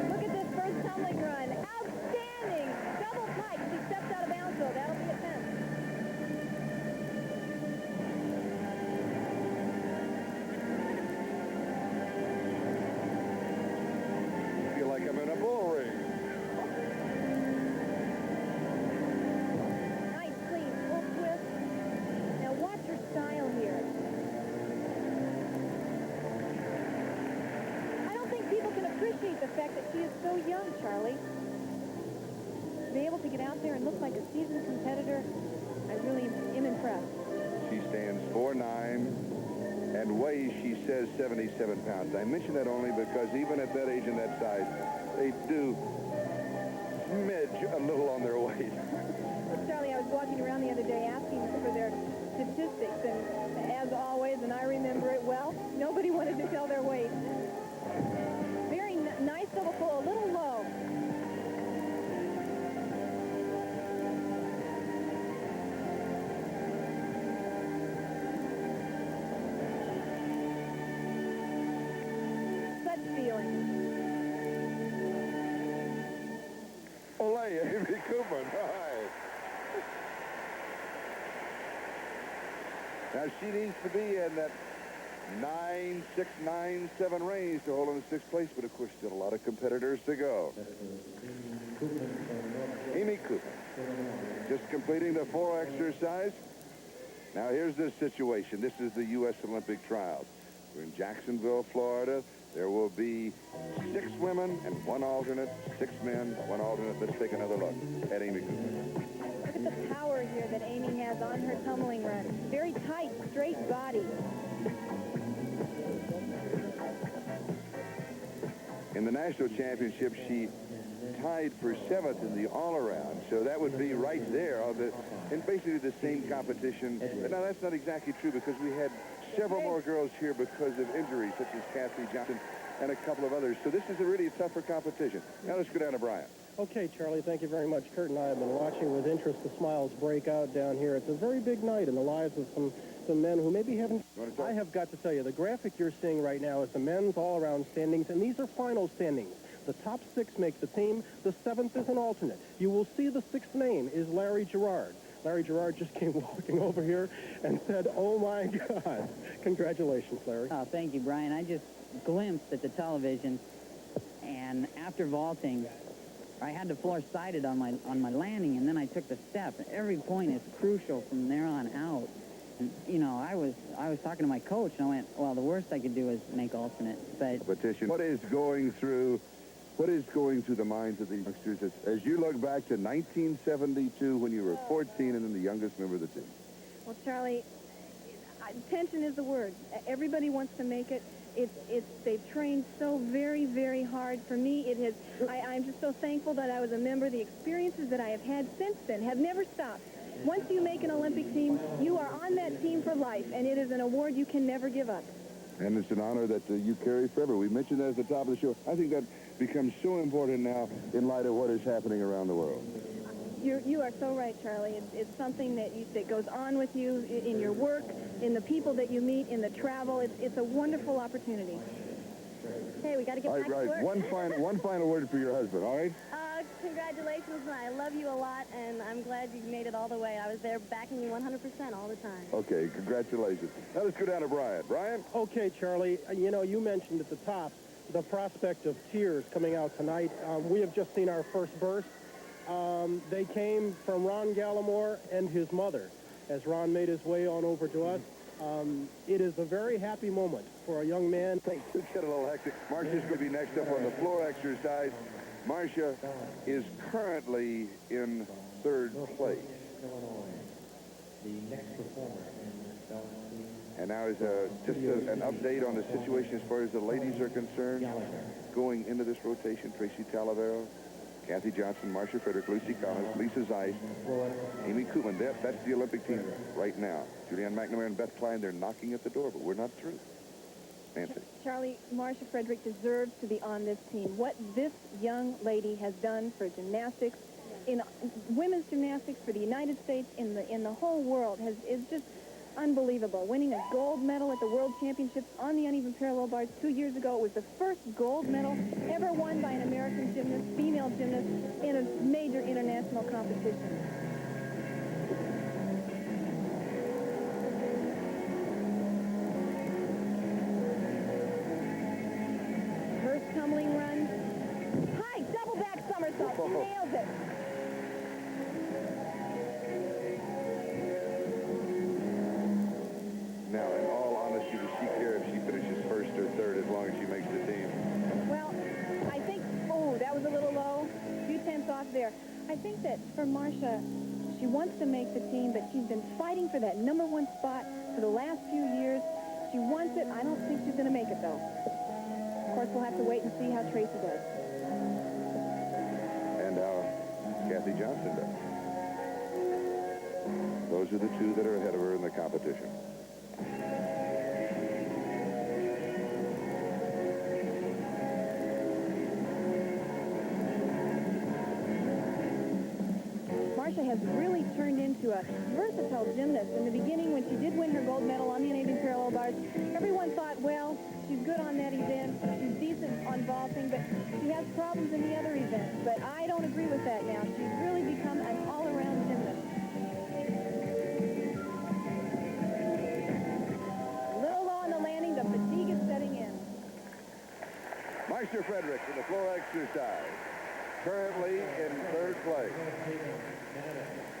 Look at this first tumbling run. Outstanding! Double pike. She steps out of bounds, though. That'll be a 10. I feel like I'm in a bull ring. Nice, clean, full twist. Now watch her style here. I don't think people can appreciate the fact that she is so young, Charlie. To be able to get out there and look like a seasoned competitor, I really am impressed. She stands 4'9", and weighs, she says, 77 pounds. I mention that only because even at that age and that size, they do smidge a little on their weight. Well, Charlie, I was walking around the other day asking for their statistics, and as always, and I remember it well, nobody wanted to tell their weight. Very nice double pull, a little low. Such feeling. Olay, Amy Koopman. Hi. Now she needs to be in that 9, 6, 9, 7 range to hold on to 6th place, but of course still a lot of competitors to go. Amy Koopman just completing the 4 exercise. Now here's this situation. This is the US Olympic Trials. We're in Jacksonville, Florida. There will be 6 women and 1 alternate, 6 men, 1 alternate. Let's take another look at Amy Koopman. Look at the power here that Amy has on her tumbling run. Very tight, straight body. In the national championship, she tied for 7th in the all-around, so that would be right there in basically the same competition. But now that's not exactly true because we had several more girls here because of injuries, such as Kathy Johnson and a couple of others. So this is a really tougher competition. Now let's go down to Brian. Okay, Charlie, thank you very much. Kurt and I have been watching with interest the smiles break out down here. It's a very big night in the lives of some men who maybe haven't... I have got to tell you, the graphic you're seeing right now is the men's all-around standings, and these are final standings. The top 6 make the team. The 7th is an alternate. You will see the 6th name is Larry Gerard. Larry Gerard just came walking over here and said, "Oh, my God." Congratulations, Larry. Oh, thank you, Brian. I just glimpsed at the television, and after vaulting, I had the floor sighted on my landing, and then I took the step. Every point is crucial from there on out. And, you know, I was talking to my coach, and I went, well, the worst I could do is make alternate. But competition. What is going through the minds of the youngsters as you look back to 1972 when you were 14 and then the youngest member of the team? Well, Charlie, tension is the word. Everybody wants to make it. They've trained so very, very hard. For me, it has. I'm just so thankful that I was a member. The experiences that I have had since then have never stopped. Once you make an Olympic team, you are on that team for life, and it is an award you can never give up. And it's an honor that you carry forever. We mentioned that at the top of the show. I think that becomes so important now in light of what is happening around the world. You are so right, Charlie. It's something that goes on with you in your work, in the people that you meet, in the travel. It's a wonderful opportunity. Hey, we got to get back to work. One final word for your husband, all right? Congratulations, I love you a lot, and I'm glad you made it all the way. I was there backing you 100% all the time. Okay, congratulations. Now let's go down to Brian. Brian? Okay, Charlie, you know, you mentioned at the top the prospect of tears coming out tonight. We have just seen our first burst. They came from Ron Gallimore and his mother. As Ron made his way on over to us, it is a very happy moment for a young man. Thanks. It's getting a little hectic. Marcia's going to be next up on the floor exercise. Marcia is currently in 3rd place. The next performer in this And now is just an update on the situation as far as the ladies are concerned. Going into this rotation, Tracee Talavera, Kathy Johnson, Marcia Frederick, Lucy Collins, Lisa Zeiss, Amy Koopman. That's the Olympic team right now. Julianne McNamara and Beth Klein, they're knocking at the door, but we're not through. Nancy. Charlie, Marcia Frederick deserves to be on this team. What this young lady has done for gymnastics, in women's gymnastics, for the United States, in the whole world, is just unbelievable. Winning a gold medal at the World Championships on the uneven parallel bars 2 years ago. It was the first gold medal ever won by an American gymnast, female gymnast, in a major international competition. First tumbling run. High double back somersault. She nails it. Now, in all honesty, does she care if she finishes first or third as long as she makes the team? Well, I think, oh, that was a little low. A few tenths off there. I think that for Marcia, she wants to make the team, but she's been fighting for that #1 spot for the last few years. She wants it. I don't think she's going to make it, though. Of course, we'll have to wait and see how Tracee does. And how Kathy Johnson does. Those are the two that are ahead of her in the competition. Marcia has really turned into a versatile gymnast. In the beginning, when she did win her gold medal on the uneven parallel bars, everyone thought, well, she's good on that event, she's decent on vaulting, but she has problems in the other events. But I don't agree with that now. She's really become an all-around gymnast. A little low on the landing, the fatigue is setting in. Marcia Frederick in the floor exercise, currently in third place.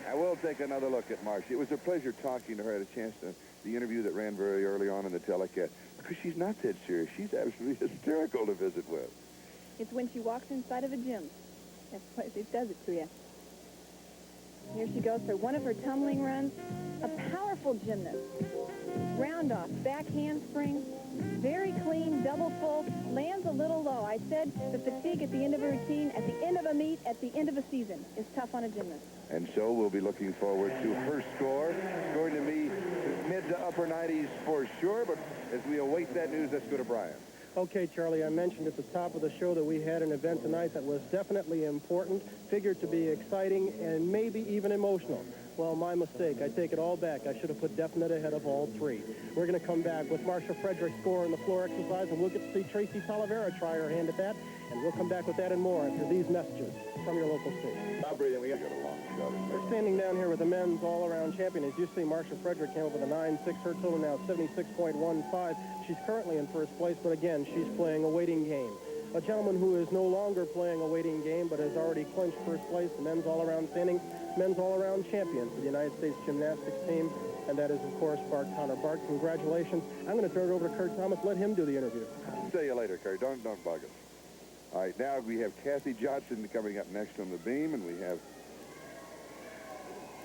I will take another look at Marcia. It was a pleasure talking to her. I had a chance to the interview that ran very early on in the telecast, because she's not that serious. She's absolutely hysterical to visit with. It's when she walks inside of a gym. That's what it does it to you. Here she goes for one of her tumbling runs. A powerful gymnast. Round off, back handspring, very clean, double full, lands a little low. I said the fatigue at the end of a routine, at the end of a meet, at the end of a season is tough on a gymnast. And so we'll be looking forward to her score. It's going to be mid to upper 90s for sure, but as we await that news, let's go to Brian. Okay, Charlie, I mentioned at the top of the show that we had an event tonight that was definitely important, figured to be exciting, and maybe even emotional. Well, my mistake. I take it all back. I should have put definite ahead of all three. We're going to come back with Marcia Frederick's score in the floor exercise, and we'll get to see Tracee Talavera try her hand at that, and we'll come back with that and more after these messages from your local station. Stop breathing. We got a long shot. We're standing down here with the men's all-around champion. As you see, Marcia Frederick came up with a 9.6. Her total now 76.15. She's currently in first place, but again, she's playing a waiting game. A gentleman who is no longer playing a waiting game, but has already clinched first place, the men's all-around standing, men's all-around champion for the United States gymnastics team, and that is, of course, Bart Connor. Bart, congratulations. I'm going to turn it over to Kurt Thomas. Let him do the interview. See you later, Kurt. Don't bug us. All right, now we have Kathy Johnson coming up next on the beam, and we have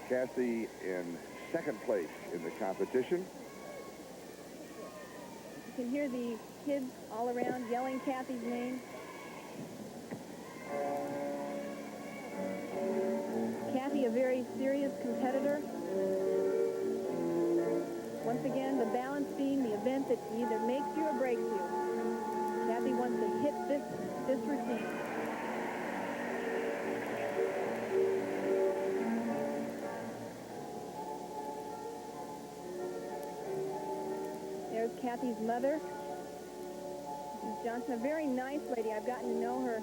Kathy in second place in the competition. You can hear the kids all around yelling Kathy's name. Kathy, a very serious competitor. Once again, the balance being the event that either makes you or breaks you. Kathy wants to hit this routine. There's Kathy's mother, Mrs. Johnson, a very nice lady. I've gotten to know her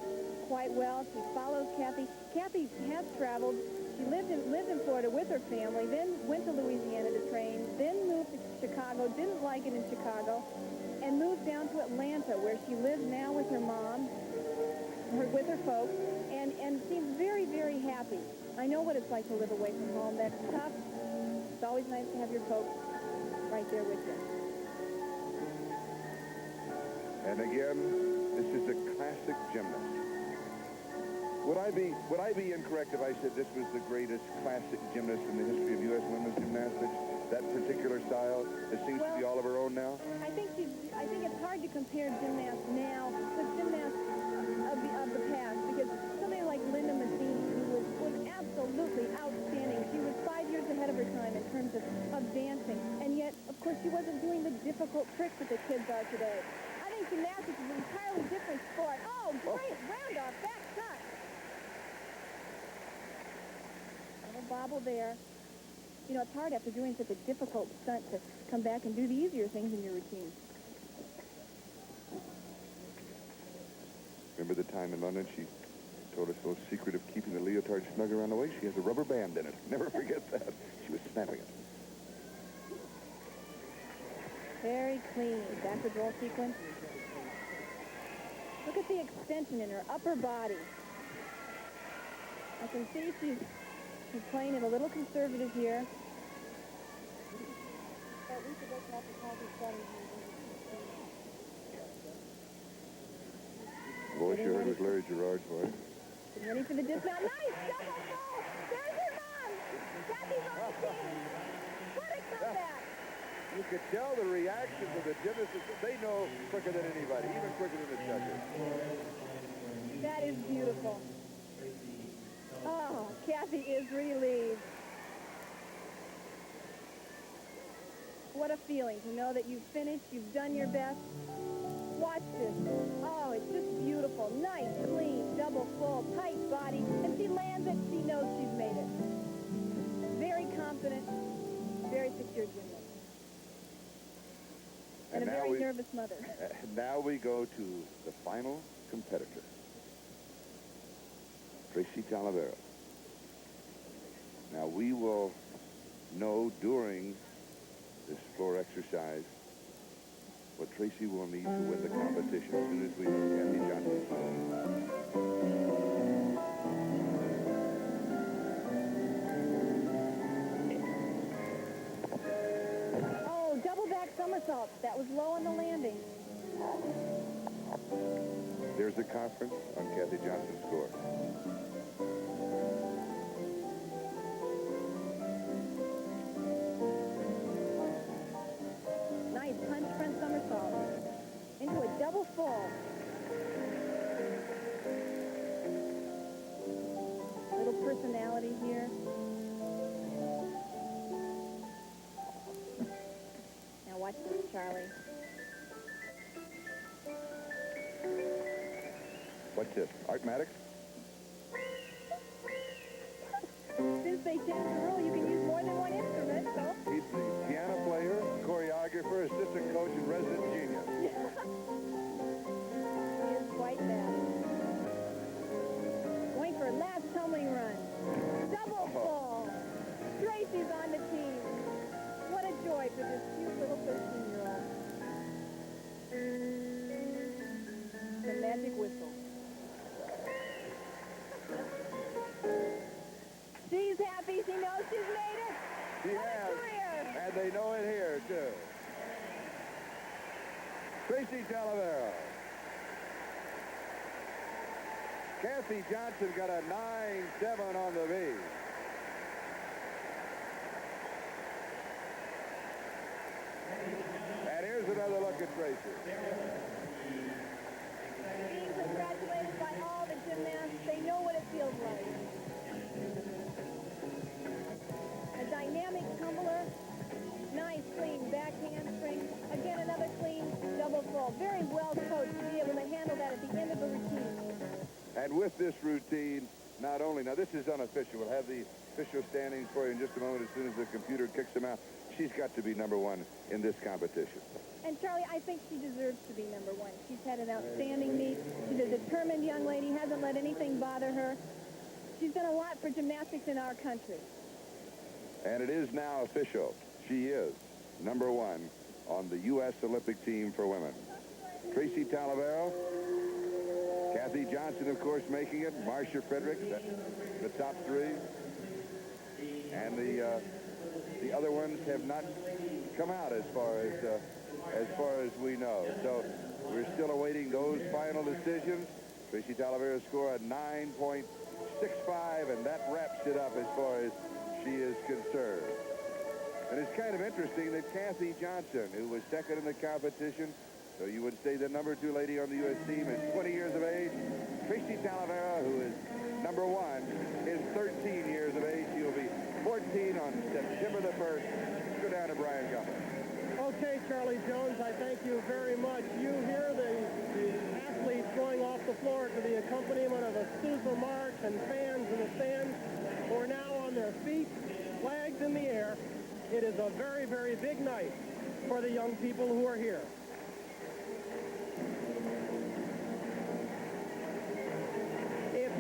quite well. She follows Kathy. Kathy has traveled. She lived in Florida with her family, then went to Louisiana to train, then moved to Chicago, didn't like it in Chicago, and moved down to Atlanta, where she lives now with her mom, with her folks, and seems very, very happy. I know what it's like to live away from home. That's tough. It's always nice to have your folks right there with you. And again, this is a classic gymnast. Would I be incorrect if I said this was the greatest classic gymnast in the history of U.S. women's gymnastics? that particular style that seems to be all of her own now? I think it's hard to compare gymnasts now with gymnasts of the past, because somebody like Linda Mazzini, who was absolutely outstanding. She was 5 years ahead of her time in terms of dancing, and yet, of course, she wasn't doing the difficult tricks that the kids are today. I think gymnastics is an entirely different sport. Oh, great round off back cut. Little bobble there. You know, it's hard after doing such a difficult stunt to come back and do the easier things in your routine. Remember the time in London she told us the little secret of keeping the leotard snug around the waist? She has a rubber band in it. Never forget that. She was snapping it. Very clean. Backward roll sequence. Look at the extension in her upper body. I can see she's playing it a little conservative here. The voice you heard was Larry Gerard's voice. Ready for the dismount. Nice double full. There's her mom. Kathy's on the team. What a comeback. You could tell the reaction of the gymnasts. They know quicker than anybody, even quicker than the judges. That is beautiful. Oh, Kathy is relieved. What a feeling to know that you've finished, you've done your best. Watch this. Oh, it's just beautiful. Nice, clean, double full, tight body. And she lands it, she knows she's made it. Very confident, very secure gymnast. And a very nervous mother. Now we go to the final competitor, Tracee Talavera. Now we will know during this floor exercise what Tracee will need to win the competition as soon as we know Kathy Johnson's home. Oh, double back somersault. That was low on the landing. There's the conference on Kathy Johnson's score. Nice punch front somersault. Into a double full. Little personality here. Now watch this, Charlie. What's this? Artmatics? Since they changed the rule, you can use more than one instrument, so... He's the piano player, choreographer, assistant coach, and resident genius. He is quite that. Going for a last tumbling run. Double full. Tracee's on the team. What a joy for this cute little 13-year-old. The magic whistle. She's happy. She knows she's made it. She has. And they know it here, too. Tracee Talavera. Kathy Johnson got a 9-7 on the V. And here's another look at Tracee. Being congratulated by all the gymnasts. They know what it feels like. A dynamic tumbler. Nice, clean back handspring. Again, another clean double full. Very well coached to be able to handle that at the end of the routine. And with this routine, not only, now this is unofficial. We'll have the official standings for you in just a moment as soon as the computer kicks them out. She's got to be #1 in this competition. And Charlie, I think she deserves to be #1. She's had an outstanding meet. She's a determined young lady, hasn't let anything bother her. She's done a lot for gymnastics in our country. And it is now official. She is #1 on the US Olympic team for women. Tracee Talavera, Kathy Johnson, of course, making it. Marcia, Frederick, the top 3. And the other ones have not come out as far as we know. So we're still awaiting those final decisions. Tracee Talavera scored a 9.65, and that wraps it up as far as she is concerned. And it's kind of interesting that Kathy Johnson, who was second in the competition, so you would say the number 2 lady on the U.S. team, is 20 years of age. Tracee Talavera, who is number 1, is 13 years of age. She'll be 14 on September the 1st. Let's go down to Brian Gumbel. Okay, Charlie Jones, I thank you very much. You hear the athletes going off the floor to the accompaniment of a Sousa march and fans in the stands who are now on their feet, flags in the air. It is a very, very big night for the young people who are here. If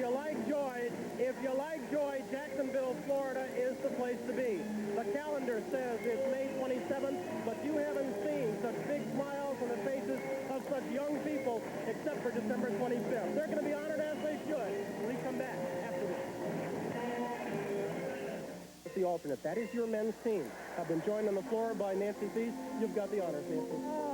you like joy, Jacksonville, Florida is the place to be. The calendar says it's May 27th, but you haven't seen such big smiles on the faces of such young people except for December 25th. They're going to be honored as they should when we come back after this. The alternate. That is your men's team. I've been joined on the floor by Nancy Thies. You've got the honors, Nancy.